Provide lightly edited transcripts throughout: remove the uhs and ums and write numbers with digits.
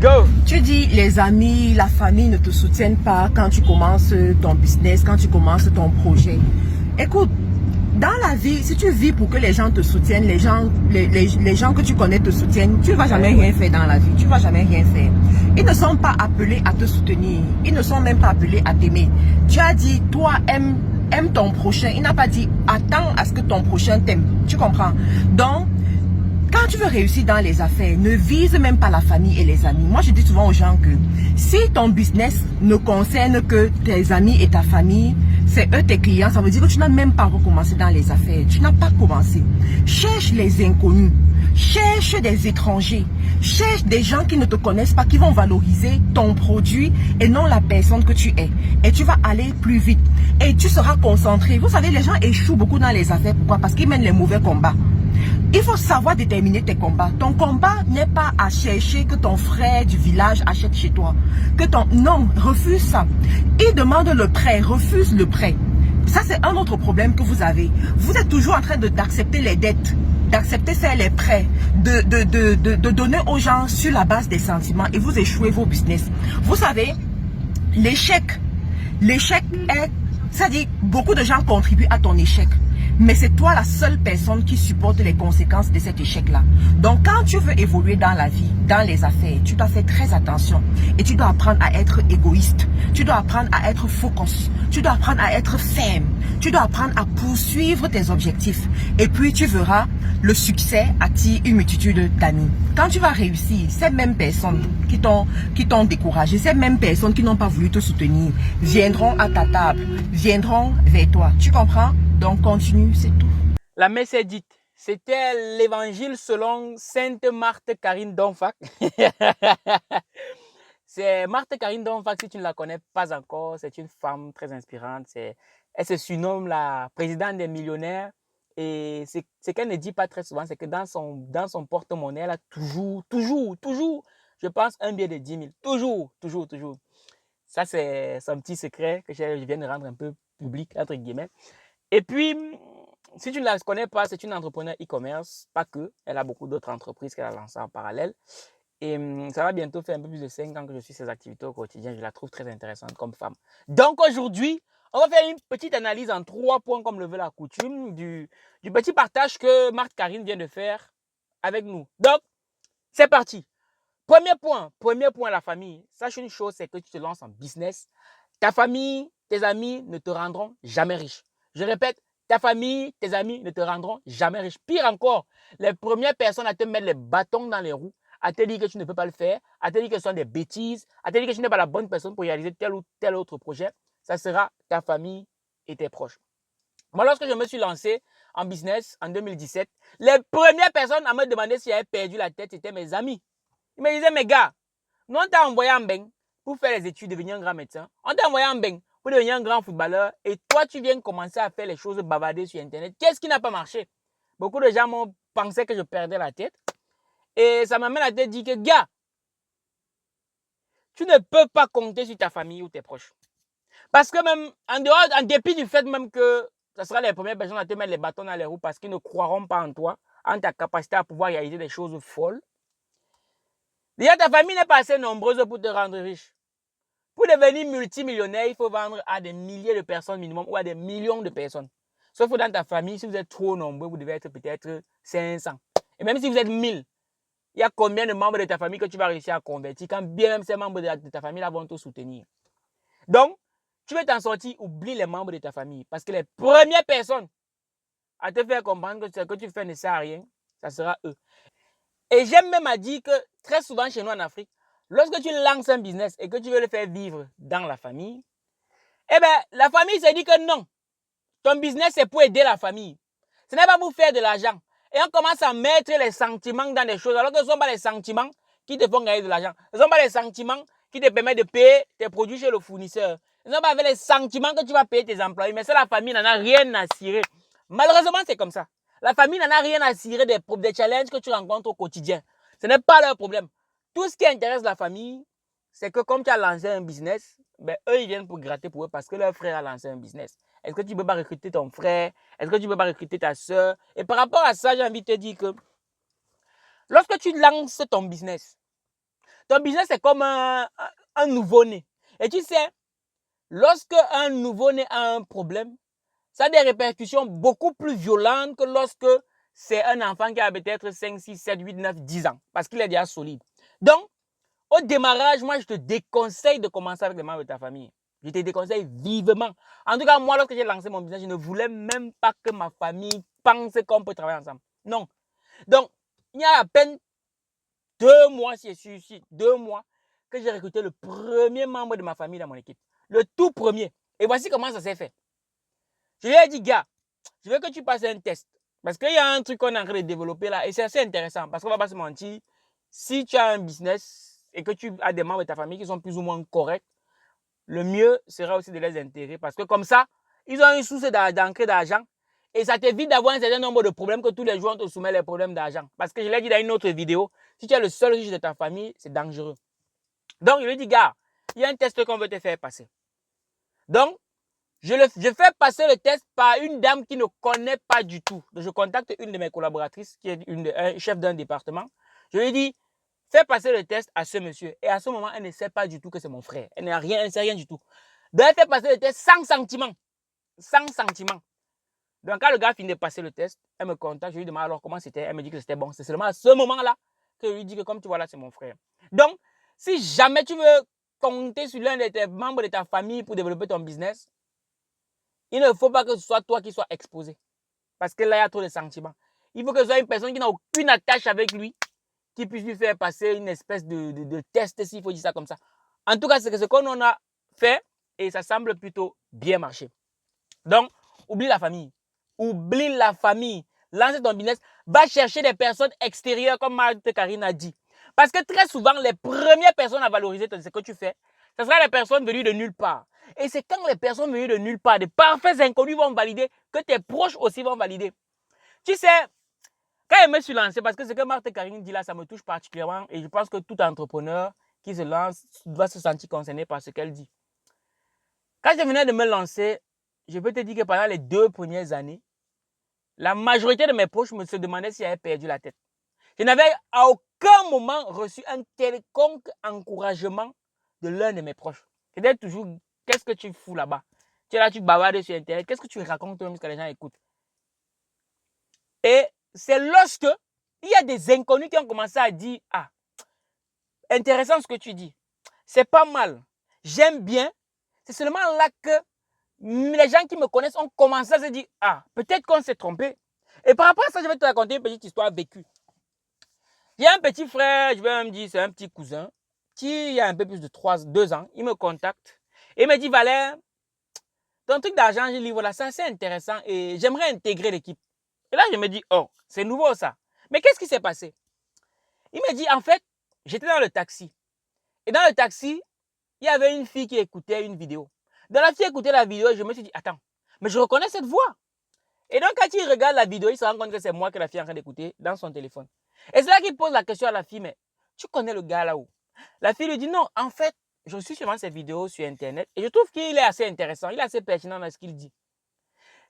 Go! Tu dis les amis, la famille ne te soutiennent pas quand tu commences ton business, quand tu commences ton projet. Écoute, dans la vie, si tu vis pour que les gens te soutiennent, les gens que tu connais te soutiennent, tu ne vas jamais rien faire dans la vie. Tu ne vas jamais rien faire. Ils ne sont pas appelés à te soutenir. Ils ne sont même pas appelés à t'aimer. Tu as dit, toi, aime ton prochain. Il n'a pas dit, attends à ce que ton prochain t'aime. Tu comprends? Donc, quand tu veux réussir dans les affaires, ne vise même pas la famille et les amis. Moi, je dis souvent aux gens que si ton business ne concerne que tes amis et ta famille, c'est eux tes clients, ça veut dire que tu n'as même pas recommencé dans les affaires. Tu n'as pas commencé. Cherche les inconnus. Cherche des étrangers. Cherche des gens qui ne te connaissent pas, qui vont valoriser ton produit et non la personne que tu es. Et tu vas aller plus vite. Et tu seras concentré. Vous savez, les gens échouent beaucoup dans les affaires. Pourquoi? Parce qu'ils mènent les mauvais combats. Il faut savoir déterminer tes combats. Ton combat n'est pas à chercher que ton frère du village achète chez toi. Non, refuse ça. Il demande le prêt, refuse le prêt. Ça, c'est un autre problème que vous avez. Vous êtes toujours en train d'accepter les dettes, d'accepter faire les prêts, de donner aux gens sur la base des sentiments et vous échouez vos business. Vous savez, l'échec est... C'est-à-dire, beaucoup de gens contribuent à ton échec. Mais c'est toi la seule personne qui supporte les conséquences de cet échec-là. Donc, quand tu veux évoluer dans la vie, dans les affaires, tu dois faire très attention. Et tu dois apprendre à être égoïste. Tu dois apprendre à être focus. Tu dois apprendre à être ferme. Tu dois apprendre à poursuivre tes objectifs. Et puis, tu verras, le succès attire une multitude d'amis. Quand tu vas réussir, ces mêmes personnes qui t'ont découragé, ces mêmes personnes qui n'ont pas voulu te soutenir, viendront à ta table, viendront vers toi. Tu comprends? Donc, continue, c'est tout. La messe est dite. C'était l'évangile selon Sainte Marthe Karine Donfac. C'est Marthe Karine Donfac, si tu ne la connais pas encore, c'est une femme très inspirante. Elle se surnomme la présidente des millionnaires. Et ce qu'elle ne dit pas très souvent, c'est que dans son porte-monnaie, elle a toujours, je pense, un billet de 10 000. Toujours. Ça, c'est son petit secret que je viens de rendre un peu public, entre guillemets. Et puis, si tu ne la connais pas, c'est une entrepreneur e-commerce, pas que. Elle a beaucoup d'autres entreprises qu'elle a lancées en parallèle. Et ça va bientôt faire un peu plus de 5 ans que je suis ses activités au quotidien. Je la trouve très intéressante comme femme. Donc aujourd'hui, on va faire une petite analyse en 3 points comme le veut la coutume du petit partage que Marthe Karine vient de faire avec nous. Donc, c'est parti. Premier point, la famille. Sache une chose, c'est que tu te lances en business. Ta famille, tes amis ne te rendront jamais riche. Je répète, ta famille, tes amis ne te rendront jamais riche. Pire encore, les premières personnes à te mettre les bâtons dans les roues, à te dire que tu ne peux pas le faire, à te dire que ce sont des bêtises, à te dire que tu n'es pas la bonne personne pour réaliser tel ou tel autre projet, ça sera ta famille et tes proches. Moi, lorsque je me suis lancé en business en 2017, les premières personnes à me demander si j'avais perdu la tête, c'était mes amis. Ils me disaient, mais gars, nous on t'a envoyé en Beng pour faire les études, devenir un grand médecin. On t'a envoyé en Beng pour devenir un grand footballeur. Et toi, tu viens commencer à faire les choses bavarder sur Internet. Qu'est-ce qui n'a pas marché? Beaucoup de gens m'ont pensé que je perdais la tête. Et ça m'amène à te dire que, gars, tu ne peux pas compter sur ta famille ou tes proches. Parce que même, en dépit du fait même que ce sera les premières personnes à te mettre les bâtons dans les roues parce qu'ils ne croiront pas en toi, en ta capacité à pouvoir réaliser des choses folles. Déjà, ta famille n'est pas assez nombreuse pour te rendre riche. Pour devenir multimillionnaire, il faut vendre à des milliers de personnes minimum ou à des millions de personnes. Sauf que dans ta famille, si vous êtes trop nombreux, vous devez être peut-être 500. Et même si vous êtes 1000, il y a combien de membres de ta famille que tu vas réussir à convertir quand bien même ces membres de ta famille là vont te soutenir. Donc, tu veux t'en sortir, oublie les membres de ta famille. Parce que les premières personnes à te faire comprendre que ce que tu fais ne sert à rien, ça sera eux. Et j'aime même à dire que très souvent chez nous en Afrique, lorsque tu lances un business et que tu veux le faire vivre dans la famille, eh bien, la famille se dit que non. Ton business, c'est pour aider la famille. Ce n'est pas pour faire de l'argent. Et on commence à mettre les sentiments dans des choses, alors que ce ne sont pas les sentiments qui te font gagner de l'argent. Ce ne sont pas les sentiments qui te permettent de payer tes produits chez le fournisseur. Ce ne sont pas avec les sentiments que tu vas payer tes employés. Mais ça, la famille n'en a rien à cirer. Malheureusement, c'est comme ça. La famille n'en a rien à cirer des challenges que tu rencontres au quotidien. Ce n'est pas leur problème. Tout ce qui intéresse la famille, c'est que comme tu as lancé un business, ben, eux, ils viennent pour gratter pour eux parce que leur frère a lancé un business. Est-ce que tu ne peux pas recruter ton frère? Est-ce que tu ne peux pas recruter ta soeur? Et par rapport à ça, j'ai envie de te dire que lorsque tu lances ton business, Ton business, c'est comme un nouveau-né. Et tu sais, lorsque un nouveau-né a un problème, ça a des répercussions beaucoup plus violentes que lorsque c'est un enfant qui a peut-être 5, 6, 7, 8, 9, 10 ans, parce qu'il est déjà solide. Donc, au démarrage, moi, je te déconseille de commencer avec les membres de ta famille. Je te déconseille vivement. En tout cas, moi, lorsque j'ai lancé mon business, je ne voulais même pas que ma famille pense qu'on peut travailler ensemble. Non. Donc, il y a à peine 2 mois, si je suis ici, 2 mois, que j'ai recruté le premier membre de ma famille dans mon équipe. Le tout premier. Et voici comment ça s'est fait. Je lui ai dit, gars, je veux que tu passes un test. Parce qu'il y a un truc qu'on est en train de développer là. Et c'est assez intéressant. Parce qu'on ne va pas se mentir. Si tu as un business et que tu as des membres de ta famille qui sont plus ou moins corrects, le mieux sera aussi de les intégrer. Parce que comme ça, ils ont une source d'entrée d'argent. Et ça t'évite d'avoir un certain nombre de problèmes que tous les jours on te soumet les problèmes d'argent. Parce que je l'ai dit dans une autre vidéo, si tu es le seul riche de ta famille, c'est dangereux. Donc, je lui dis, gars, il y a un test qu'on veut te faire passer. Donc, je fais passer le test par une dame qui ne connaît pas du tout. Donc, je contacte une de mes collaboratrices qui est chef d'un département. Je lui dis, fais passer le test à ce monsieur. Et à ce moment, elle ne sait pas du tout que c'est mon frère. Elle ne sait rien du tout. Donc, elle fait passer le test sans sentiment. Sans sentiment. Donc, quand le gars finit de passer le test, elle me contacte. Je lui demande alors comment c'était. Elle me dit que c'était bon. C'est seulement à ce moment-là que je lui dis que comme tu vois là, c'est mon frère. Donc, si jamais tu veux compter sur l'un de tes membres de ta famille pour développer ton business, il ne faut pas que ce soit toi qui sois exposé. Parce que là, il y a trop de sentiments. Il faut que ce soit une personne qui n'a aucune attache avec lui, qui puisse lui faire passer une espèce de test, s'il faut dire ça comme ça. En tout cas, c'est ce qu'on a fait et ça semble plutôt bien marcher. Donc, oublie la famille. Oublie la famille. Lance ton business. Va chercher des personnes extérieures, comme Marthe Karine a dit. Parce que très souvent, les premières personnes à valoriser ce que tu fais, ce sera les personnes venues de nulle part. Et c'est quand les personnes venues de nulle part, des parfaits inconnus vont valider, que tes proches aussi vont valider. Tu sais, quand je me suis lancé, parce que ce que Marthe Karine dit là, ça me touche particulièrement. Et je pense que tout entrepreneur qui se lance doit se sentir concerné par ce qu'elle dit. Quand je venais de me lancer, je peux te dire que pendant les 2 premières années, la majorité de mes proches me se demandaient si j'avais perdu la tête. Je n'avais à aucun moment reçu un quelconque encouragement de l'un de mes proches. C'était toujours, qu'est-ce que tu fous là-bas? Tu es là, tu bavardes sur Internet. Qu'est-ce que tu racontes même que les gens écoutent? Et c'est lorsque il y a des inconnus qui ont commencé à dire, ah, intéressant ce que tu dis. C'est pas mal. J'aime bien. C'est seulement là que les gens qui me connaissent ont commencé à se dire, ah, peut-être qu'on s'est trompé. Et par rapport à ça, je vais te raconter une petite histoire vécue. Il y a un petit frère, je vais même dire, c'est un petit cousin, qui, il y a un peu plus de 2 ans, il me contacte et il me dit, Valère, ton truc d'argent, je lis, voilà, c'est assez intéressant et j'aimerais intégrer l'équipe. Et là, je me dis, oh, c'est nouveau ça. Mais qu'est-ce qui s'est passé? Il me dit, en fait, j'étais dans le taxi. Et dans le taxi, il y avait une fille qui écoutait une vidéo. Dans la fille écoutait la vidéo, je me suis dit, attends, mais je reconnais cette voix. Et donc, quand il regarde la vidéo, il se rend compte que c'est moi que la fille est en train d'écouter dans son téléphone. Et c'est là qu'il pose la question à la fille, mais tu connais le gars là-haut? La fille lui dit, non, en fait, je suis souvent ces vidéos sur Internet et je trouve qu'il est assez intéressant, il est assez pertinent dans ce qu'il dit.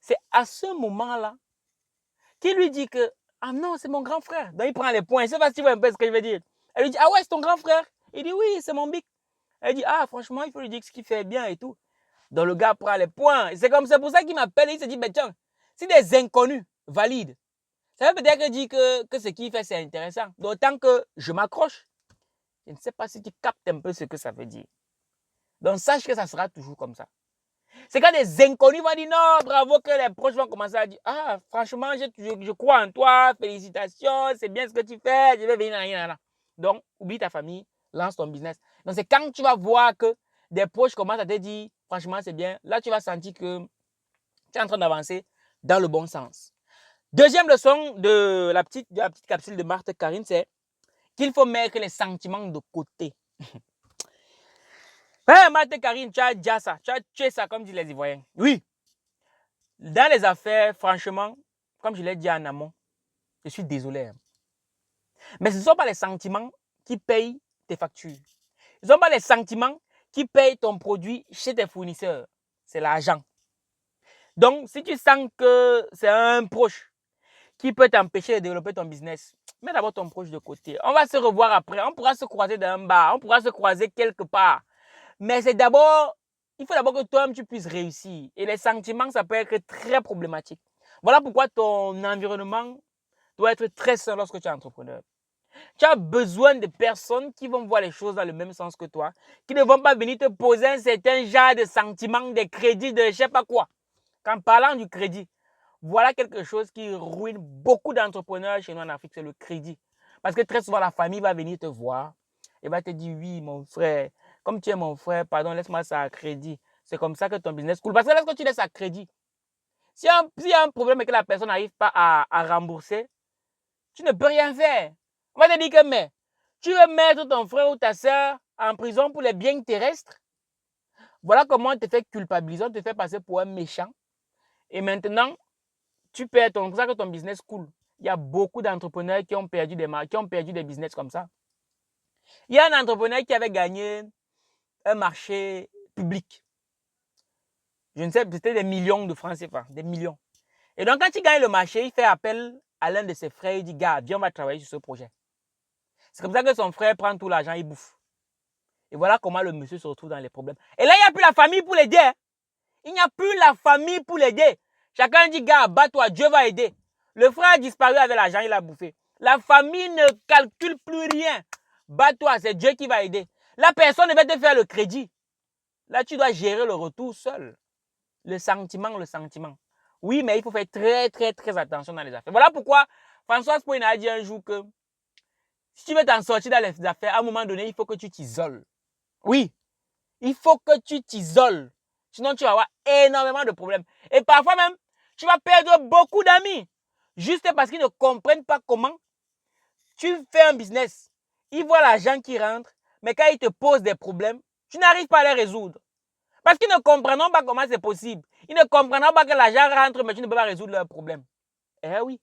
C'est à ce moment-là qu'il lui dit que, ah non, c'est mon grand frère. Donc, il prend les points. Je ne sais pas si tu vois un peu ce que je veux dire. Elle lui dit, ah ouais, c'est ton grand frère? Il dit, oui, c'est mon bic. Elle dit, ah, franchement, il faut lui dire ce qu'il fait bien et tout. Donc, le gars prend les points. C'est pour ça qu'il m'appelle et il se dit, mais tiens, si des inconnus valident, ça veut peut-être dire que ce qu'il fait, c'est intéressant. D'autant que je m'accroche. Je ne sais pas si tu captes un peu ce que ça veut dire. Donc, sache que ça sera toujours comme ça. C'est quand des inconnus vont dire non, bravo, que les proches vont commencer à dire, ah, franchement, je crois en toi, félicitations, c'est bien ce que tu fais, je vais venir. Donc, oublie ta famille, lance ton business. Donc, c'est quand tu vas voir que des proches commencent à te dire, franchement, c'est bien, là, tu vas sentir que tu es en train d'avancer dans le bon sens. Deuxième leçon de la petite capsule de Marthe Karine, c'est qu'il faut mettre les sentiments de côté. Hey, Marthe Karine, tu as déjà ça, tu as tué ça, comme disent les Ivoiriens. Oui, dans les affaires, franchement, comme je l'ai dit en amont, je suis désolé. Mais ce ne sont pas les sentiments qui payent tes factures. Ce ne sont pas les sentiments qui payent ton produit chez tes fournisseurs. C'est l'argent. Donc, si tu sens que c'est un proche qui peut t'empêcher de développer ton business, Mets d'abord ton proche de côté. On va se revoir après. On pourra se croiser dans un bar. On pourra se croiser quelque part. Mais c'est d'abord, il faut d'abord que toi-même tu puisses réussir. Et les sentiments, ça peut être très problématique. Voilà pourquoi ton environnement doit être très sain lorsque tu es entrepreneur. Tu as besoin de personnes qui vont voir les choses dans le même sens que toi, qui ne vont pas venir te poser un certain genre de sentiments, de crédit, de je ne sais pas quoi. En parlant du crédit, voilà quelque chose qui ruine beaucoup d'entrepreneurs chez nous en Afrique, c'est le crédit. Parce que très souvent, la famille va venir te voir et va te dire, oui, mon frère, comme tu es mon frère, pardon, laisse-moi ça à crédit. C'est comme ça que ton business coule. Parce que lorsque tu laisses à crédit, s'il y a un problème et que la personne n'arrive pas à rembourser, tu ne peux rien faire. On va te dire que, mais, tu veux mettre ton frère ou ta soeur en prison pour les biens terrestres? Voilà comment on te fait culpabiliser, on te fait passer pour un méchant. Et maintenant, tu perds c'est pour ça que ton business coule. Il y a beaucoup d'entrepreneurs qui ont perdu des business comme ça. Il y a un entrepreneur qui avait gagné un marché public. Je ne sais, c'était des millions de francs CFA, des millions. Et donc, quand il gagne le marché, il fait appel à l'un de ses frères, il dit, gars, viens, on va travailler sur ce projet. C'est comme ça que son frère prend tout l'argent, il bouffe. Et voilà comment le monsieur se retrouve dans les problèmes. Et là, il n'y a plus la famille pour l'aider. Il n'y a plus la famille pour l'aider. Chacun dit, gars, bats-toi, Dieu va aider. Le frère a disparu avec l'argent, il a bouffé. La famille ne calcule plus rien. Bats-toi, c'est Dieu qui va aider. La personne va te faire le crédit. Là, tu dois gérer le retour seul. Le sentiment, le sentiment. Oui, mais il faut faire très, très, très attention dans les affaires. Voilà pourquoi Françoise Pouin a dit un jour que si tu veux t'en sortir dans les affaires, à un moment donné, il faut que tu t'isoles. Oui, il faut que tu t'isoles. Sinon, tu vas avoir énormément de problèmes. Et parfois même, tu vas perdre beaucoup d'amis. Juste parce qu'ils ne comprennent pas comment tu fais un business. Ils voient l'argent qui rentre, mais quand ils te posent des problèmes, tu n'arrives pas à les résoudre. Parce qu'ils ne comprendront pas comment c'est possible. Ils ne comprendront pas que l'argent rentre, mais tu ne peux pas résoudre leurs problèmes. Eh oui.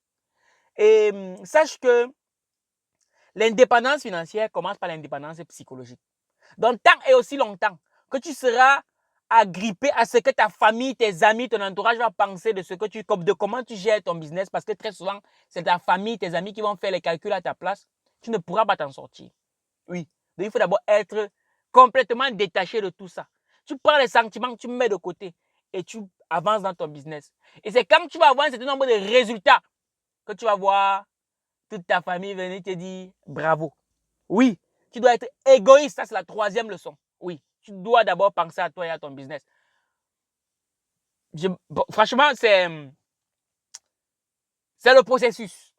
Et sache que l'indépendance financière commence par l'indépendance psychologique. Donc, tant et aussi longtemps que tu seras agrippé à ce que ta famille, tes amis, ton entourage va penser de comment tu gères ton business, parce que très souvent, c'est ta famille, tes amis qui vont faire les calculs à ta place, tu ne pourras pas t'en sortir. Oui. Donc, il faut d'abord être complètement détaché de tout ça. Tu prends les sentiments que tu mets de côté et tu avances dans ton business. Et c'est quand tu vas avoir un certain nombre de résultats que tu vas voir toute ta famille venir te dire bravo. Oui, tu dois être égoïste. Ça, c'est la troisième leçon. Oui, tu dois d'abord penser à toi et à ton business. Franchement, c'est le processus.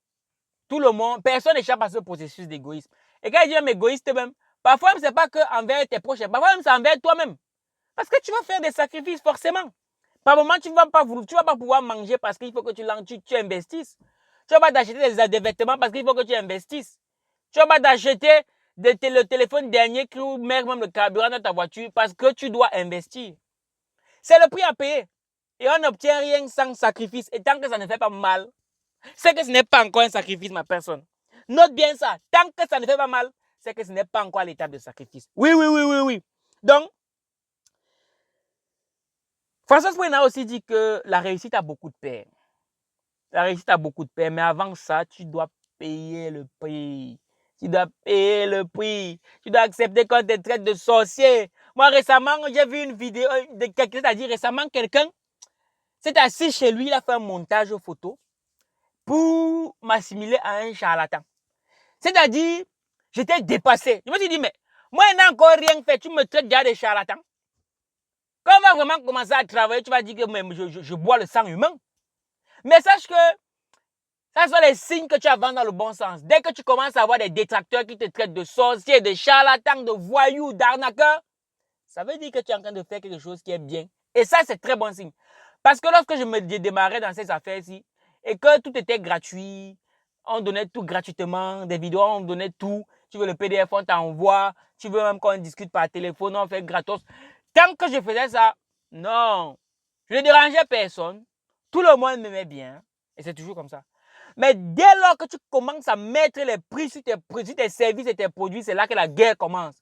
Tout le monde, personne n'échappe à ce processus d'égoïsme. Et quand il dit même égoïste même, parfois ce n'est pas que envers tes proches, parfois même c'est envers toi-même. Parce que tu vas faire des sacrifices forcément. Par moment, tu ne vas pas pouvoir manger parce qu'il faut que tu investisses. Tu ne vas pas t'acheter des vêtements parce qu'il faut que tu investisses. Tu ne vas pas t'acheter le téléphone dernier cri ou même le carburant dans ta voiture parce que tu dois investir. C'est le prix à payer. Et on n'obtient rien sans sacrifice. Et tant que ça ne fait pas mal, c'est que ce n'est pas encore un sacrifice, ma personne. Note bien ça. Tant que ça ne fait pas mal, c'est que ce n'est pas encore l'étape de sacrifice. Oui. Donc, Françoise Pouin a aussi dit que la réussite a beaucoup de pères. La réussite a beaucoup de pères, mais avant ça, tu dois payer le prix. Tu dois payer le prix. Tu dois accepter qu'on te traite de sorcier. Moi, récemment, j'ai vu une vidéo de quelqu'un, c'est-à-dire récemment, quelqu'un s'est assis chez lui, il a fait un montage photo pour m'assimiler à un charlatan. C'est-à-dire, j'étais dépassé. Je me suis dit, mais moi, je n'ai encore rien fait. Tu me traites déjà de charlatan. Quand on va vraiment commencer à travailler, tu vas dire que je bois le sang humain. Mais sache que ça sont les signes que tu avances dans le bon sens. Dès que tu commences à avoir des détracteurs qui te traitent de sorcier, de charlatan, de voyou, d'arnaqueur, ça veut dire que tu es en train de faire quelque chose qui est bien. Et ça, c'est très bon signe. Parce que lorsque je me démarrais dans ces affaires-ci, et que tout était gratuit, on donnait tout gratuitement, des vidéos, on donnait tout. Tu veux le PDF, on t'envoie. Tu veux même qu'on discute par téléphone, on fait gratos. Tant que je faisais ça, non, je ne dérangeais personne. Tout le monde m'aimait bien. Et c'est toujours comme ça. Mais dès lors que tu commences à mettre les prix sur tes services et tes produits, c'est là que la guerre commence.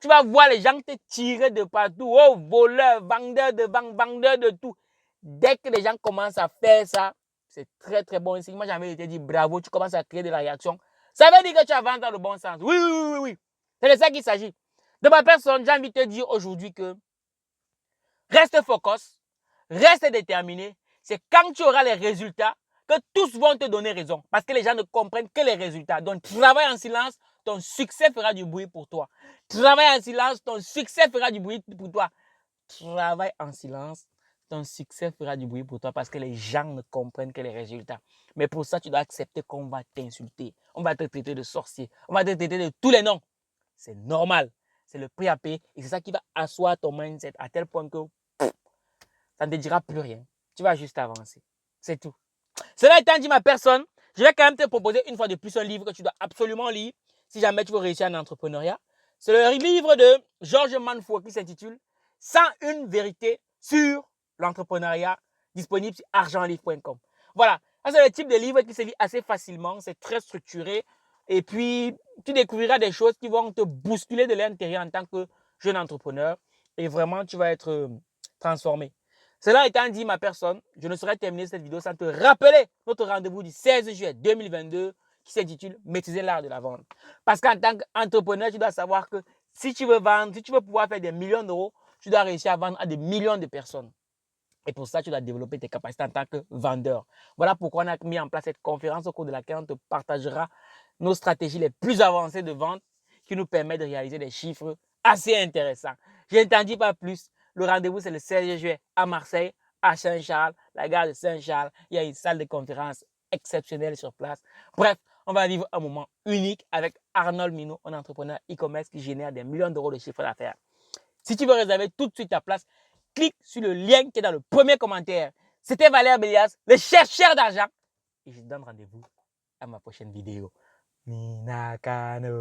Tu vas voir les gens te tirer de partout. Oh, voleurs, vendeurs de tout. Dès que les gens commencent à faire ça, c'est très très bon signe. Moi, j'ai envie de te dire bravo, tu commences à créer de la réaction. Ça veut dire que tu avances dans le bon sens. Oui, oui, oui, oui, oui. C'est de ça qu'il s'agit. De ma personne, j'ai envie de te dire aujourd'hui que reste focus, reste déterminé. C'est quand tu auras les résultats que tous vont te donner raison. Parce que les gens ne comprennent que les résultats. Donc, travaille en silence, ton succès fera du bruit pour toi. Travaille en silence, ton succès fera du bruit pour toi. Travaille en silence, ton succès fera du bruit pour toi parce que les gens ne comprennent que les résultats. Mais pour ça, tu dois accepter qu'on va t'insulter. On va te traiter de sorcier. On va te traiter de tous les noms. C'est normal. C'est le prix à payer. Et c'est ça qui va asseoir ton mindset à tel point que ça ne te dira plus rien. Tu vas juste avancer. C'est tout. Cela étant dit, ma personne, je vais quand même te proposer une fois de plus un livre que tu dois absolument lire si jamais tu veux réussir en entrepreneuriat. C'est le livre de George Manfour qui s'intitule 101 vérités sur l'entrepreneuriat, disponible sur argentlivre.com. Voilà, c'est le type de livre qui se lit assez facilement, c'est très structuré et puis tu découvriras des choses qui vont te bousculer de l'intérieur en tant que jeune entrepreneur et vraiment tu vas être transformé. Cela étant dit, ma personne, je ne saurais terminer cette vidéo sans te rappeler notre rendez-vous du 16 juillet 2022 qui s'intitule Maîtriser l'art de la vente. Parce qu'en tant qu'entrepreneur, tu dois savoir que si tu veux vendre, si tu veux pouvoir faire des millions d'euros, tu dois réussir à vendre à des millions de personnes. Et pour ça, tu dois développer tes capacités en tant que vendeur. Voilà pourquoi on a mis en place cette conférence au cours de laquelle on te partagera nos stratégies les plus avancées de vente qui nous permettent de réaliser des chiffres assez intéressants. Je n'en dis pas plus. Le rendez-vous, c'est le 16 juillet à Marseille, à Saint-Charles, la gare de Saint-Charles. Il y a une salle de conférence exceptionnelle sur place. Bref, on va vivre un moment unique avec Arnold Minot, un entrepreneur e-commerce qui génère des millions d'euros de chiffre d'affaires. Si tu veux réserver tout de suite ta place, clique sur le lien qui est dans le premier commentaire. C'était Valère Bélias, le chercheur d'argent. Et je te donne rendez-vous à ma prochaine vidéo. Minakano.